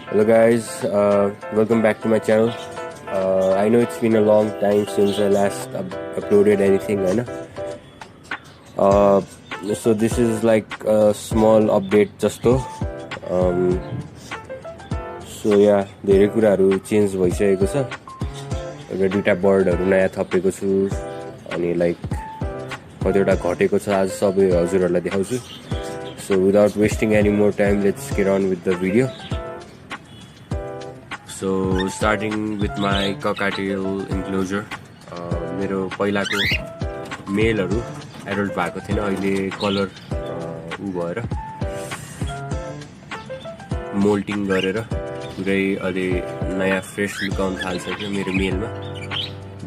Hello guys, welcome back to my channel. I know it's been a long time since I last uploaded anything, I know. So this is like a small update just though. So yeah, धेरै कुराहरु change भइसकेको छ। एउटा दुईटा बर्डहरु नयाँ थपेको छु अनि लाइक कतिवटा घटेको छ आज सबै हजुरहरुलाई देखाउँछु। So without wasting any more time, let's get on with the video. So starting with my cockatiel enclosure, मेरो पहिलाको मेलहरु एडल्ट भएको थिएन, अहिले कलर भएर मोल्टिङ गरेर पुरै अहिले नयाँ फ्रेश लुक आउन थालिसक्यो मेरो मेलमा,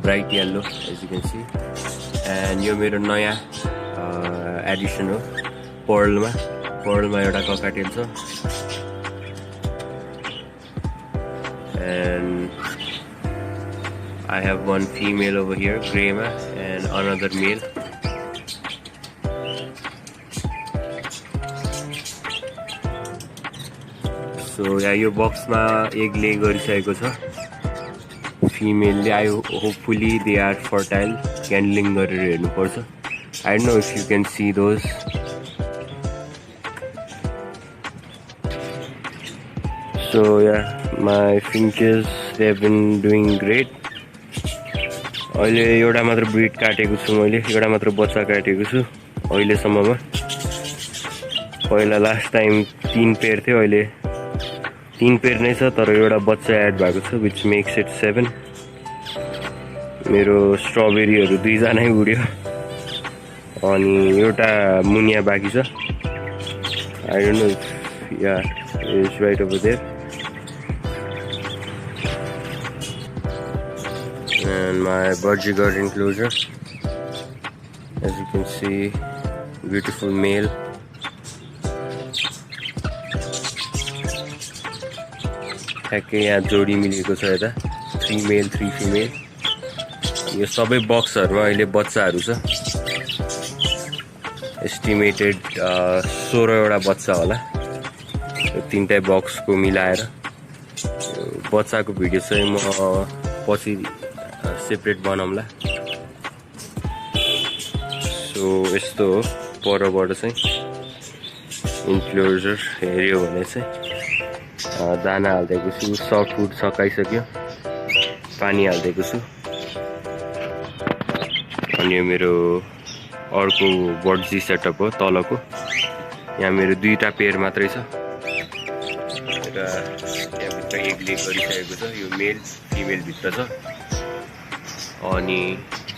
bright yellow as you can see. And यो मेरो नयाँ एडिसन हो पर्लमा एउटा ककाटेल छ। And I have one female over here, grey and another male. So yeah, यो बक्समा egg lay गरिसकेको छ female ले। hopefully they are fertile, candling गरेर हेर्नु पर्छ। I don't know if you can see those. So yeah, my finches, they have been doing great. अहिले एउटा मात्र ब्रिड काटेको छु मैले, एउटा मात्र बच्चा काटेको छु अहिलेसम्ममा। पहिला लास्ट टाइम 3 पेयर थियो, अहिले 3 पेयर नै छ तर एउटा बच्चा एड भएको छ, which makes it 7. मेरो स्ट्रबेरीहरु 2 जना नै उड्यो अनि एउटा मुनिया बाँकी छ। I don't know if, yeah, it's right over there. And my budgigar enclosure, as you can see, beautiful male. ठ्याक्कै यहाँ जोडी मिलेको छ यता, 3 मेल 3 फिमेल। यो सबै बक्सहरुमा अहिले बच्चाहरु छ। एस्टिमेटेड 16 वटा बच्चा होला यो तीनटै बक्सको मिलाएर। बच्चाको भिडियो चाहिँ म पछि सेपरेट बनाउँला। सो यस्तो हो परबाट चाहिँ इन्क्लोजर हेर्यो भने चाहिँ। दाना हाल्दिएको छु, सफ्ट फुड सकाइसक्यो, पानी हाल्दिएको छु। अनि यो मेरो अर्को बर्डजी सेटअप हो तलको। यहाँ मेरो 2टा पेयर मात्रै छ। एउटा त्यहाँभित्र एग ले गरिसकेको छ, यो मेल फिमेल भित्र छ। अनि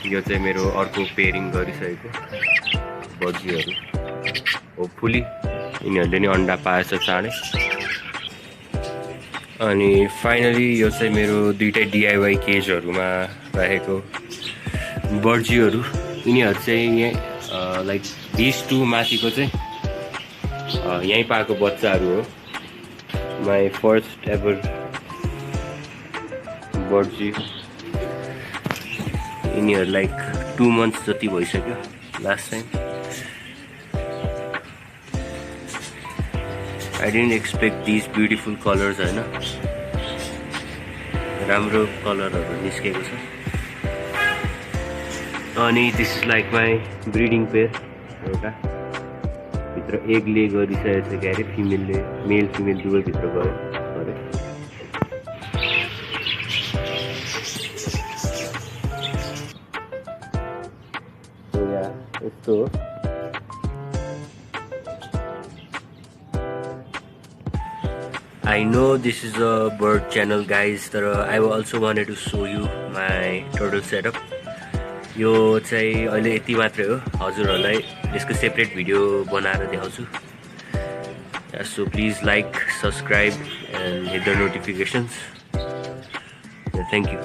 यो चाहिँ मेरो अर्को पेयरिङ गरिसकेको बर्डजीहरु। होपफुली यिनीहरुले नि अन्डा पाएछ चाँडै। अनि फाइनली यो चाहिँ मेरो 2टै DIY केजहरुमा राखेको बर्डजीहरु। यिनीहरु चाहिँ यहाँ लाइक these 2 माथिको चाहिँ यही पाएको बच्चाहरु हो। माई फर्स्ट एभर बर्डजी। यिनीहरु लाइक 2 months जति भइसक्यो last time. I didn't expect these beautiful colors, हैन, राम्रो कलरहरु निस्केको छ। अनि this is like my breeding pair, एउटा भित्र एग ले गरिसकेको छ क्यारे, फिमेलले मेल फिमेल दुवै भित्र गयो अरे। So yeah, यस्तो हो। I know this is a bird channel guys, but I also wanted to show you my turtle setup. यो चाहिँ अहिले यति मात्रै हो, हजुरहरुलाई यसको सेपरेट भिडियो बनाएर देखाउँछु। So please like, subscribe and hit the notifications. Thank you.